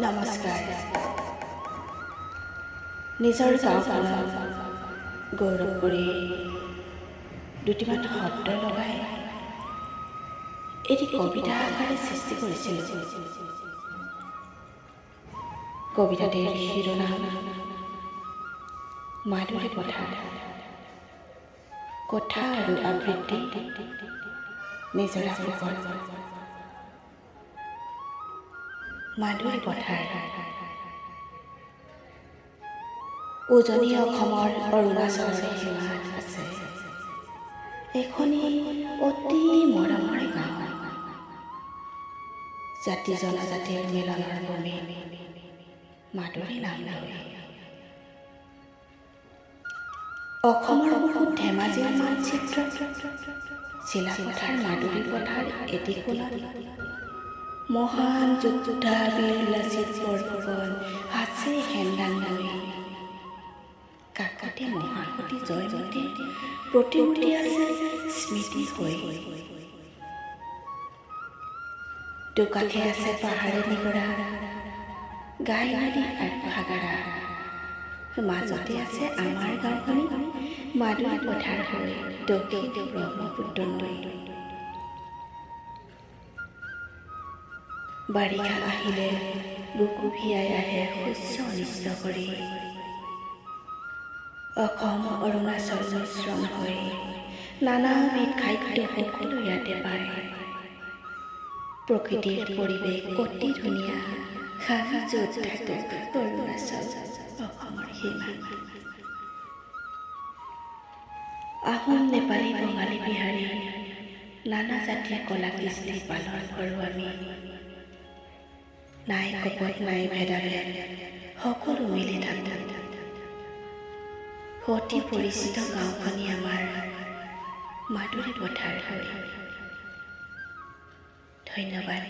নমস্কাৰ। নিজৰ গাঁওখনত গৌৰৱ কৰি দুটিমান শব্দ লগাই এটি কবিতা আকাৰে সৃষ্টি কৰিছিলোঁ। কবিতাটিৰ শিৰোনাম মাধুৰী পথাৰ। কথা আৰু আবৃত্তি নিজৰা ফুকন। মাধুৰী পথাৰ। উজনি অসমৰ অৰুণাচলৰ সীমাত আছে এখনি অতি মৰমৰ গাঁও। জাতি জনজাতিৰ মিলনৰ ভূমি মাধুৰী নাম লৈ। অসমৰ বহুত ধেমাজিৰ মানচিত্ৰ চিলাপথাৰ মাধুৰী পথাৰ এটি কোণত মহান যোদ্ধা বীৰ লাচিত বৰফুকন আছে হেংদাং লৈ। কাষতে মহাসতী জয়মতীৰ প্ৰতিমূৰ্তি আছে স্মৃতি হৈ। দুকাষে আছে পাহাৰে নিগৰা গাই নদী আৰু ভাগাৰা। মাজতে আছে আমাৰ গাঁওখনি মাধুৰী পথাৰ হৈ দক্ষিণ ব্ৰহ্মপুত্ৰ নৈ। বাৰিষা আহিলে বুকু ভিয়াই আহে শস্য অনিষ্ট কৰি। অসম অৰুণাচল মিশ্ৰণ হৈ নানাবিধ খাদ্য সকলো ইয়াতে পায়। প্ৰকৃতিৰ পৰিৱেশ অতি ধুনীয়া। য'ত থাকে অৰুণাচল অসমৰ সীমা। আহোম নেপালী বঙালী বিহাৰী নানা জাতিৰ কলা কৃষ্টি পালন কৰোঁ আমি। নাই কপট নাই ভেদাভেদ সকলো মিলি থাকোঁ। অতি পৰিচিত গাঁওখনি আমাৰ মাধুৰী পথাৰ হৈ। ধন্যবাদ।